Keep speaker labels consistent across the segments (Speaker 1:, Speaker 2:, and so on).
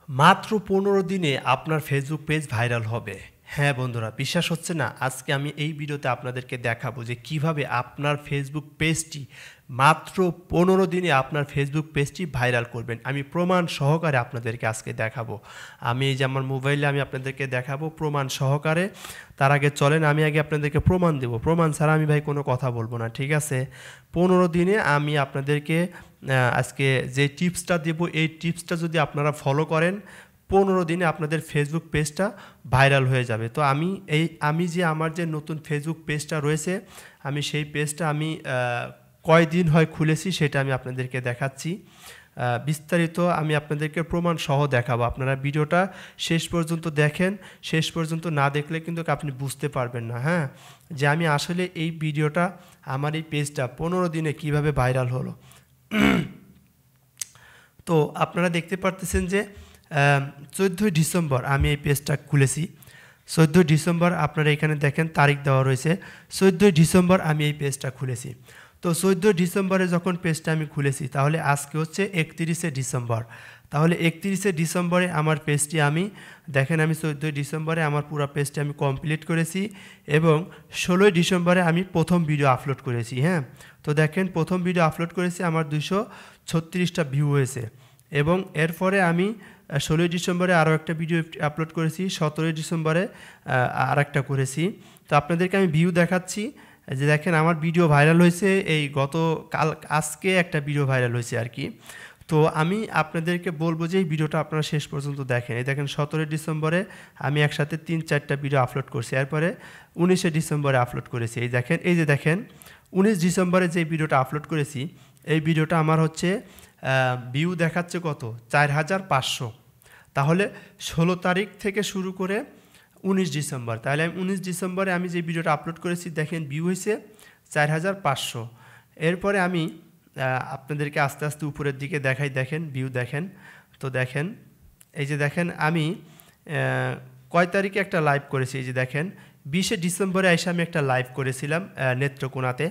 Speaker 1: মাত্র 15 দিনে আপনার ফেসবুক পেজ ভাইরাল হবে। হ্যাঁ বন্ধুরা, বিশ্বাস হচ্ছে না? আজকে আমি এই ভিডিওতে আপনাদেরকে দেখাবো যে কিভাবে আপনার ফেসবুক পেজটি মাত্র 15 দিনে আপনার ফেসবুক পেজটি ভাইরাল করবেন। আমি প্রমাণ সহকারে আপনাদেরকে আজকে দেখাবো। আমি এই যে আমার মোবাইলে আমি আপনাদেরকে দেখাবো প্রমাণ সহকারে। তার আগে চলেন আমি আগে আপনাদেরকে প্রমাণ দেব। প্রমাণ ছাড়া আমি ভাই কোনো কথা বলবো না, ঠিক আছে? 15 দিনে আমি আপনাদেরকে আজকে যে টিপসটা দেব, এই টিপসটা যদি আপনারা ফলো করেন 15 দিনে আপনাদের ফেসবুক পেজটা ভাইরাল হয়ে যাবে। তো আমি যে আমার যে নতুন ফেসবুক পেজটা রয়েছে, আমি সেই পেজটা আমি কয়দিন হয় খুলেছি সেটা আমি আপনাদেরকে দেখাচ্ছি। বিস্তারিত আমি আপনাদেরকে প্রমাণ সহ দেখাবো। আপনারা ভিডিওটা শেষ পর্যন্ত দেখেন। শেষ পর্যন্ত না দেখলে কিন্তু আপনি বুঝতে পারবেন না, হ্যাঁ, যে আমি আসলে এই ভিডিওটা আমার এই পেজটা 15 দিনে কিভাবে ভাইরাল হলো। তো আপনারা দেখতে পারতেছেন যে 14 ডিসেম্বর আমি এই পেজটা খুলেছি। 14 ডিসেম্বর আপনারা এখানে দেখেন তারিখ দেওয়া রয়েছে। 14 ডিসেম্বর আমি এই পেজটা খুলেছি। তো 14 ডিসেম্বরে যখন পেজটা আমি খুলেছি, তাহলে আজকে হচ্ছে 31শে ডিসেম্বর। তাহলে 31শে ডিসেম্বরে আমার পেজটি আমি দেখেন, আমি 14 ডিসেম্বরে আমার পুরো পেজটি আমি কমপ্লিট করেছি এবং 16 ডিসেম্বরে আমি প্রথম ভিডিও আপলোড করেছি। হ্যাঁ, তো দেখেন প্রথম ভিডিও আপলোড করেছি, আমার 236টা ভিউ হয়েছে এবং এরপরে আমি 16 ডিসেম্বরে আরও একটা ভিডিও আপলোড করেছি, 17 ডিসেম্বরে আর একটা করেছি। তো আপনাদেরকে আমি ভিউ দেখাচ্ছি যে দেখেন আমার ভিডিও ভাইরাল হয়েছে, এই আজকে একটা ভিডিও ভাইরাল হয়েছে আর কি। তো আমি আপনাদেরকে বলবো যে এই ভিডিওটা আপনারা শেষ পর্যন্ত দেখেন। এই দেখেন 17 ডিসেম্বরে আমি একসাথে 3-4টা ভিডিও আপলোড করছি, এরপরে 19শে ডিসেম্বরে আপলোড করেছি। এই যে দেখেন 19 ডিসেম্বরে যে ভিডিওটা আপলোড করেছি, এই ভিডিওটা আমার হচ্ছে ভিউ দেখাচ্ছে কত, 4500। তাহলে 16 তারিখ থেকে শুরু করে 19 ডিসেম্বর, তাহলে আমি 19 ডিসেম্বরে আমি যে ভিডিওটা আপলোড করেছি দেখেন ভিউ হয়েছে 4500। এরপরে আমি আপনাদেরকে আস্তে আস্তে উপরের দিকে দেখাই, দেখেন ভিউ দেখেন। তো দেখেন এই যে দেখেন আমি কয় তারিখে একটা লাইভ করেছি, এই যে দেখেন 20শে ডিসেম্বরে এসে আমি একটা লাইভ করেছিলাম নেত্রকোনাতে।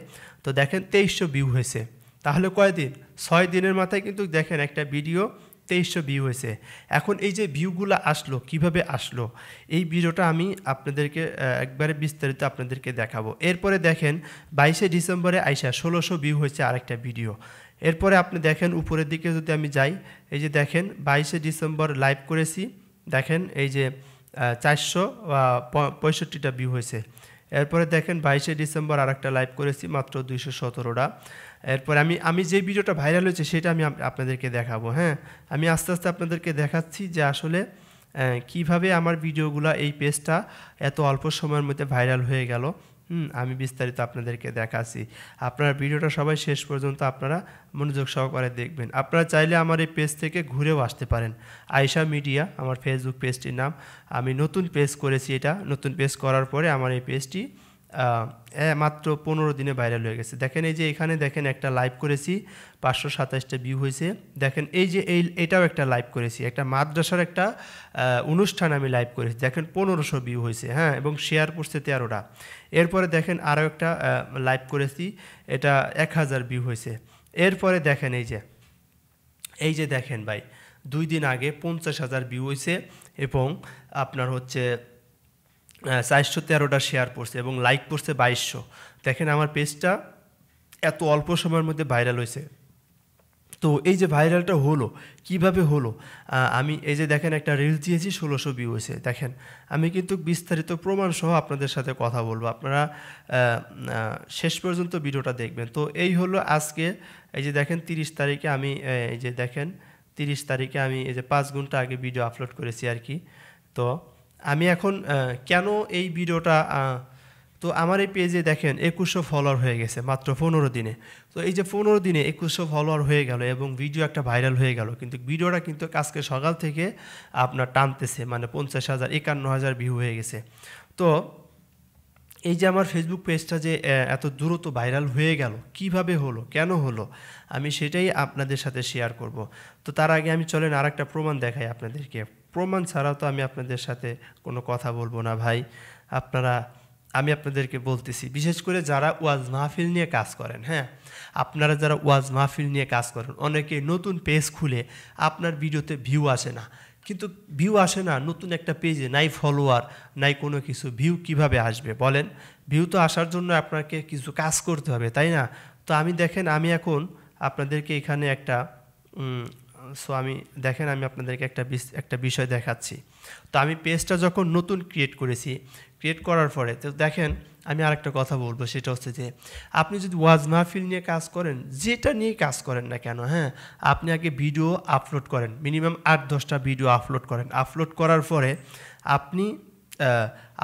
Speaker 1: তো দেখেন 2300 ভিউ হয়েছে। তাহলে কয়দিন, 6 দিনের মাথায় কিন্তু দেখেন একটা ভিডিও 2300 ভিউ হয়েছে। এখন এই যে ভিউগুলো আসলো, কিভাবে আসলো, এই ভিডিওটা আমি আপনাদেরকে একবারে বিস্তারিত আপনাদেরকে দেখাবো। এরপরে দেখেন 22শে ডিসেম্বরে আইসা 1600 ভিউ হয়েছে আরেকটা ভিডিও। এরপরে আপনি দেখেন উপরের দিকে যদি আমি যাই, এই যে দেখেন 22শে ডিসেম্বর লাইভ করেছি, দেখেন এই যে 465টা ভিউ হয়েছে। এরপরে দেখেন 22শে ডিসেম্বর আর একটা লাইভ করেছি, মাত্র 217টা। এরপরে আমি যে ভিডিওটা ভাইরাল হয়েছে সেটা আমি আপনাদেরকে দেখাবো। হ্যাঁ, আমি আস্তে আস্তে আপনাদেরকে দেখাচ্ছি যে আসলে কিভাবে আমার ভিডিওগুলো এই পেজটা এত অল্প সময়ের মধ্যে ভাইরাল হয়ে গেল। আমি বিস্তারিত আপনাদেরকে দেখাচ্ছি। আপনার ভিডিওটা সবাই শেষ পর্যন্ত আপনারা মনোযোগ সহকারে দেখবেন। আপনারা চাইলে আমার এই পেজ থেকে ঘুরেও আসতে পারেন। আয়েশা মিডিয়া আমার ফেসবুক পেজটির নাম। আমি নতুন পেজ করেছি, এটা নতুন পেজ করার পরে আমার এই পেজটি মাত্র 15 দিনে ভাইরাল হয়ে গেছে। দেখেন এই যে এখানে দেখেন একটা লাইভ করেছি, 527টা ভিউ হয়েছে। দেখেন এই যে এটাও একটা লাইভ করেছি, একটা মাদ্রাসার একটা অনুষ্ঠান আমি লাইভ করেছি, দেখেন 1500 ভিউ হয়েছে। হ্যাঁ, এবং শেয়ার করছে 13টা। এরপরে দেখেন আরও একটা লাইভ করেছি, এটা 1000 ভিউ হয়েছে। এরপরে দেখেন এই যে দেখেন ভাই 2 দিন আগে 50,000 ভিউ হয়েছে এবং আপনার হচ্ছে 413টা শেয়ার পড়ছে এবং লাইক পড়ছে 2200। দেখেন আমার পেজটা এত অল্প সময়ের মধ্যে ভাইরাল হয়েছে। তো এই যে ভাইরালটা হলো, কিভাবে হলো, আমি এই যে দেখেন একটা রিলস দিয়েছি, 1600 ভিউ হয়েছে। দেখেন আমি কিন্তু বিস্তারিত প্রমাণ সহ আপনাদের সাথে কথা বলবো, আপনারা শেষ পর্যন্ত ভিডিওটা দেখবেন। তো এই হলো আজকে এই যে দেখেন 30 তারিখে আমি এই যে দেখেন 30 তারিখে আমি এই যে 5 ঘন্টা আগে ভিডিও আপলোড করেছি আর কি। তো আমি এখন কেন এই ভিডিওটা, তো আমার এই পেজে দেখেন 2100 ফলোয়ার হয়ে গেছে মাত্র 15 দিনে। তো এই যে 15 দিনে 2100 ফলোয়ার হয়ে গেল এবং ভিডিও একটা ভাইরাল হয়ে গেল, কিন্তু ভিডিওটা কিন্তু আজকে সকাল থেকে আপনার টানতেছে, মানে 50,000 51,000 ভিউ হয়ে গেছে। তো এই যে আমার ফেসবুক পেজটা যে এত দ্রুত ভাইরাল হয়ে গেল, কিভাবে হলো, কেন হলো, আমি সেটাই আপনাদের সাথে শেয়ার করব। তো তার আগে আমি চলেন আর একটা প্রমাণ দেখাই আপনাদেরকে। প্রমাণ ছাড়াও তো আমি আপনাদের সাথে কোনো কথা বলবো না ভাই। আমি আপনাদেরকে বলতেছি, বিশেষ করে যারা ওয়াজ মাহফিল নিয়ে কাজ করেন, হ্যাঁ, আপনারা যারা ওয়াজ মাহফিল নিয়ে কাজ করেন, অনেকে নতুন পেজ খুলে আপনার ভিডিওতে ভিউ আসে না, কিন্তু ভিউ আসে না নতুন একটা পেজে, নাই ফলোয়ার নাই কোনো কিছু, ভিউ কিভাবে আসবে বলেন? ভিউ তো আসার জন্য আপনাকে কিছু কাজ করতে হবে, তাই না? তো আমি দেখেন আমি এখন আপনাদেরকে এখানে একটা আমি দেখেন আমি আপনাদেরকে একটা বিষয় দেখাচ্ছি। তো আমি পেজটা যখন নতুন ক্রিয়েট করেছি, ক্রিয়েট করার পরে তো দেখেন আমি আরেকটা কথা বলবো, সেটা হচ্ছে যে আপনি যদি ওয়াজ মাহফিল নিয়ে কাজ করেন, যেটা নিয়ে কাজ করেন না কেন, হ্যাঁ, আপনি আগে ভিডিও আপলোড করেন, মিনিমাম 8-10টা ভিডিও আপলোড করেন। আপলোড করার পরে আপনি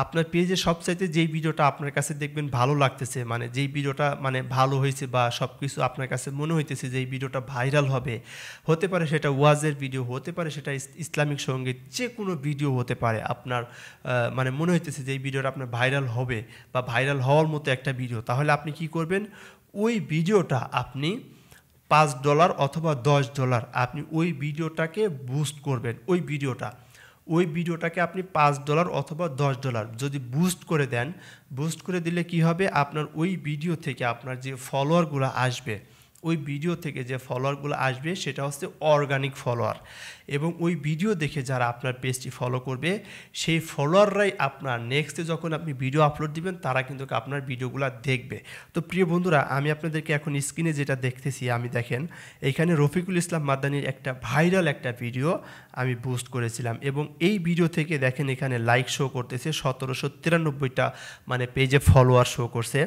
Speaker 1: আপনার পেজে সবচাইতে যেই ভিডিওটা আপনার কাছে দেখবেন ভালো লাগতেছে, মানে যেই ভিডিওটা মানে ভালো হয়েছে বা সব কিছু আপনার কাছে মনে হইতেছে যে এই ভিডিওটা ভাইরাল হবে, হতে পারে সেটা ওয়াজের ভিডিও, হতে পারে সেটা ইসলামিক সঙ্গীত, যে কোনো ভিডিও হতে পারে, আপনার মানে মনে হইতেছে যে এই ভিডিওটা আপনার ভাইরাল হবে বা ভাইরাল হওয়ার মতো একটা ভিডিও, তাহলে আপনি কি করবেন, ওই ভিডিওটা আপনি $5 অথবা $10 আপনি ওই ভিডিওটাকে বুস্ট করবেন। ওই ভিডিওটাকে আপনি $5 অথবা $10 যদি বুস্ট করে দেন, বুস্ট করে দিলে কি হবে, আপনার ওই ভিডিও থেকে আপনার যে ফলোয়ারগুলো আসবে, ওই ভিডিও থেকে যে ফলোয়ারগুলো আসবে সেটা হচ্ছে অর্গানিক ফলোয়ার, এবং ওই ভিডিও দেখে যারা আপনার পেজটি ফলো করবে সেই ফলোয়াররাই আপনার নেক্সটে যখন আপনি ভিডিও আপলোড দিবেন তারা কিন্তু আপনার ভিডিওগুলো দেখবে। তো প্রিয় বন্ধুরা, আমি আপনাদেরকে এখন স্ক্রিনে যেটা দেখতেছি, আমি দেখেন এইখানে রফিকুল ইসলাম মাদানির একটা ভাইরাল একটা ভিডিও আমি বুস্ট করেছিলাম, এবং এই ভিডিও থেকে দেখেন এখানে লাইক শো করতেছে 1793টা, মানে পেজে ফলোয়ার শো করছে।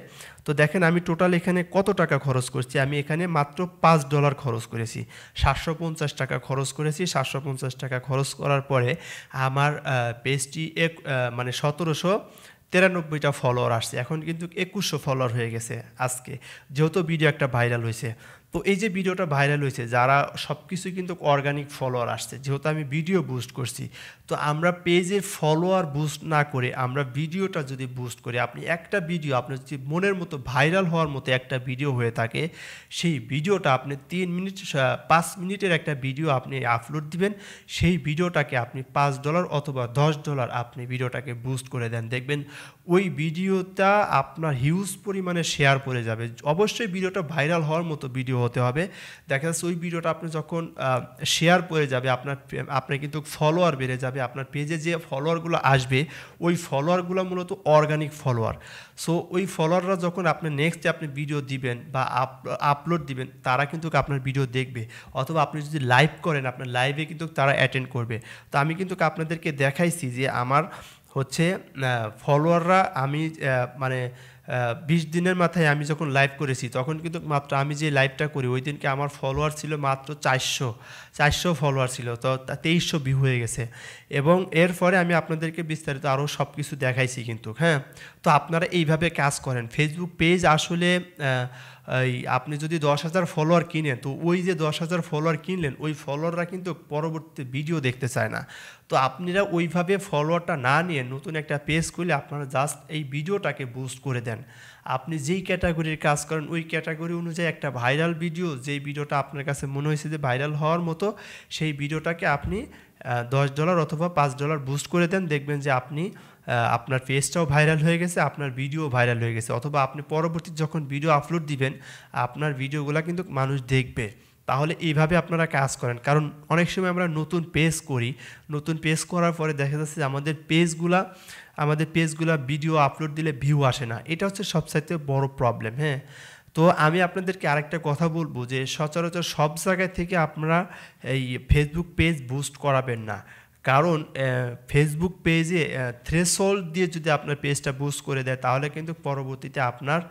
Speaker 1: তো দেখেন আমি টোটাল এখানে কত টাকা খরচ করছি, আমি এখানে মাত্র $5 খরচ করেছি, 750 টাকা খরচ করেছি। 750 টাকা খরচ করার পরে আমার পেজটি মানে 1793টা ফলোয়ার আসছে, এখন কিন্তু 2100 ফলোয়ার হয়ে গেছে আজকে, যেহেতু ভিডিও একটা ভাইরাল হয়েছে। তো এই যে ভিডিওটা ভাইরাল হয়েছে, যারা সব কিছু কিন্তু অর্গানিক ফলোয়ার আসছে, যেহেতু আমি ভিডিও বুস্ট করছি। তো আমরা পেজে ফলোয়ার বুস্ট না করে আমরা ভিডিওটা যদি বুস্ট করি, আপনি একটা ভিডিও আপনার যদি মনের মতো ভাইরাল হওয়ার মতো একটা ভিডিও হয়ে থাকে, সেই ভিডিওটা আপনি 5 মিনিটের একটা ভিডিও আপনি আপলোড দিবেন, সেই ভিডিওটাকে আপনি $5 অথবা $10 আপনি ভিডিওটাকে বুস্ট করে দেন, দেখবেন ওই ভিডিওটা আপনার হিউজ পরিমাণে শেয়ার পড়ে যাবে। অবশ্যই ভিডিওটা ভাইরাল হওয়ার মতো ভিডিও হতে হবে। দেখা যাচ্ছে ওই ভিডিওটা আপনি যখন শেয়ার পড়ে যাবে, আপনার কিন্তু ফলোয়ার বেড়ে যাবে, আপনার পেজে যে ফলোয়ারগুলো আসবে ওই ফলোয়ারগুলো মূলত অর্গানিক ফলোয়ার। সো ওই ফলোয়াররা যখন আপনি নেক্সটে আপনি ভিডিও দিবেন বা আপলোড দিবেন, তারা কিন্তু আপনার ভিডিও দেখবে, অথবা আপনি যদি লাইভ করেন আপনার লাইভে কিন্তু তারা অ্যাটেন্ড করবে। তো আমি কিন্তু আপনাদেরকে দেখাইছি যে আমার হচ্ছে ফলোয়াররা, আমি মানে 20 দিনের মাথায় আমি যখন লাইভ করেছি তখন কিন্তু মাত্র আমি যে লাইভটা করি ওই দিনকে আমার ফলোয়ার ছিল মাত্র 400 ফলোয়ার ছিল, তো 2300 ভিউ হয়ে গেছে। এবং এরপরে আমি আপনাদেরকে বিস্তারিত আরও সব কিছু দেখাইছি কিন্তু, হ্যাঁ। তো আপনারা এইভাবে কাজ করেন। ফেসবুক পেজ আসলে আপনি যদি 10,000 ফলোয়ার কিনেন, তো ওই যে 10,000 ফলোয়ার কিনলেন ওই ফলোয়াররা কিন্তু পরবর্তী ভিডিও দেখতে চায় না। তো আপনারা ওইভাবে ফলোয়ারটা না নিয়ে নতুন একটা পেজ খুলে আপনারা জাস্ট এই ভিডিওটাকে বুস্ট করে দেন। আপনি যেই ক্যাটাগরির কাজ করেন ওই ক্যাটাগরি অনুযায়ী একটা ভাইরাল ভিডিও, যেই ভিডিওটা আপনার কাছে মনে হয়েছে যে ভাইরাল হওয়ার মতো, সেই ভিডিওটাকে আপনি $10 অথবা $5 বুস্ট করে দেন, দেখবেন যে আপনি আপনার পেজটাও ভাইরাল হয়ে গেছে, আপনার ভিডিও ভাইরাল হয়ে গেছে, অথবা আপনি পরবর্তী যখন ভিডিও আপলোড দিবেন আপনার ভিডিওগুলো কিন্তু মানুষ দেখবে। তাহলে এইভাবে আপনারা কাজ করেন, কারণ অনেক সময় আমরা নতুন পেজ করি, নতুন পেজ করার পরে দেখা যাচ্ছে যে আমাদের পেজগুলা ভিডিও আপলোড দিলে ভিউ আসে না, এটা হচ্ছে সবচাইতে বড় প্রবলেম, হ্যাঁ। তো আমি আপনাদেরকে আরেকটা কথা বলবো যে সচরাচর সব জায়গায় থেকে আপনারা এই ফেসবুক পেজ বুস্ট করাবেন না, কারণ ফেসবুক পেজে থ্রেশহোল্ড দিয়ে যদি আপনার পেজটা বুস্ট করে দেয় তাহলে কিন্তু পরবর্তীতে আপনার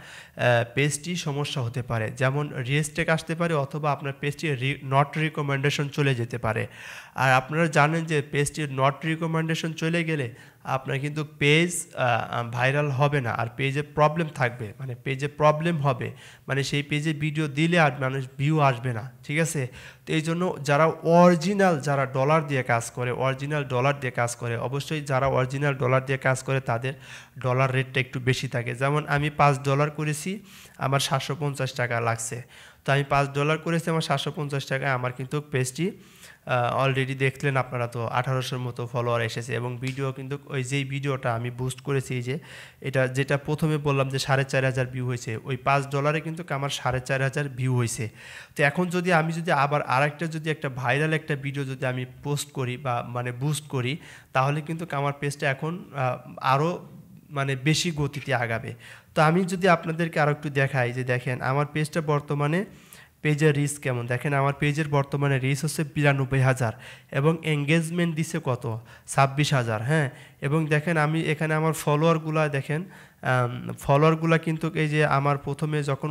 Speaker 1: পেজটি সমস্যা হতে পারে, যেমন রিস্টেক আসতে পারে, অথবা আপনার পেজটি নট রিকমেন্ডেশন চলে যেতে পারে। আর আপনারা জানেন যে পেজটির নট রিকমেন্ডেশন চলে গেলে আপনার কিন্তু পেজ ভাইরাল হবে না, আর পেজে প্রবলেম থাকবে, মানে পেজে প্রবলেম হবে, মানে সেই পেজে ভিডিও দিলে আর মানুষ ভিউ আসবে না, ঠিক আছে। তো এই জন্য যারা ডলার দিয়ে কাজ করে, অবশ্যই যারা অরিজিনাল ডলার দিয়ে কাজ করে তাদের ডলার রেটটা একটু বেশি থাকে। যেমন আমি $5 করেছি, আমার 750 টাকা লাগছে। তো আমি $5 করেছি, আমার 750 টাকায় আমার কিন্তু পেজটি অলরেডি দেখলেন আপনারা তো 1800-র মতো ফলোয়ার এসেছে এবং ভিডিও কিন্তু ওই যেই ভিডিওটা আমি বুস্ট করেছি এই যে এটা যেটা প্রথমে বললাম যে 4500 ভিউ হয়েছে ওই $5 কিন্তু আমার 4500 ভিউ হয়েছে। তো এখন যদি আমি আবার আরেকটা যদি একটা ভাইরাল একটা ভিডিও যদি আমি পোস্ট করি বা মানে বুস্ট করি তাহলে কিন্তু আমার পেজটা এখন আরও মানে বেশি গতিতে আগাবে। তো আমি যদি আপনাদেরকে আরও একটু দেখাই যে দেখেন আমার পেজটা বর্তমানে পেজের রিচ কেমন দেখেন আমার পেজের বর্তমানে রিচ হচ্ছে 92,000 এবং এঙ্গেজমেন্ট দিছে কত 26,000। হ্যাঁ, এবং দেখেন আমি এখানে আমার ফলোয়ারগুলো দেখেন ফলোয়ারগুলো কিন্তু এই যে আমার প্রথমে যখন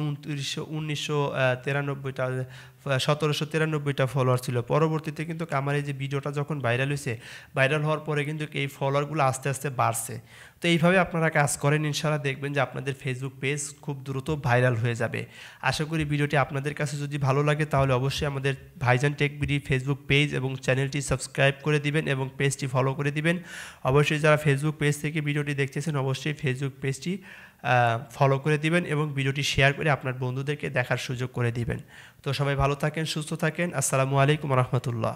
Speaker 1: 1793টা ফলোয়ার ছিল, পরবর্তীতে কিন্তু আমার এই যে ভিডিওটা যখন ভাইরাল হয়েছে ভাইরাল হওয়ার পরে কিন্তু এই ফলোয়ারগুলো আস্তে আস্তে বাড়ছে। তো এইভাবে আপনারা কাজ করেন, ইনশাআল্লাহ দেখবেন যে আপনাদের ফেসবুক পেজ খুব দ্রুত ভাইরাল হয়ে যাবে। আশা করি ভিডিওটি আপনাদের কাছে যদি ভালো লাগে তাহলে অবশ্যই আমাদের ভাইজান টেক বিডি ফেসবুক পেজ এবং চ্যানেলটি সাবস্ক্রাইব করে দিবেন এবং পেজটি ফলো করে দিবেন। অবশ্যই যারা ফেসবুক পেজ থেকে ভিডিওটি দেখতেছেন অবশ্যই ফেসবুক পেজটি ফলো করে দিবেন এবং ভিডিওটি শেয়ার করে আপনার বন্ধুদেরকে দেখার সুযোগ করে দিবেন। তো সবাই ভালো থাকেন, সুস্থ থাকেন। আসসালামু আলাইকুম রহমতুল্লাহ।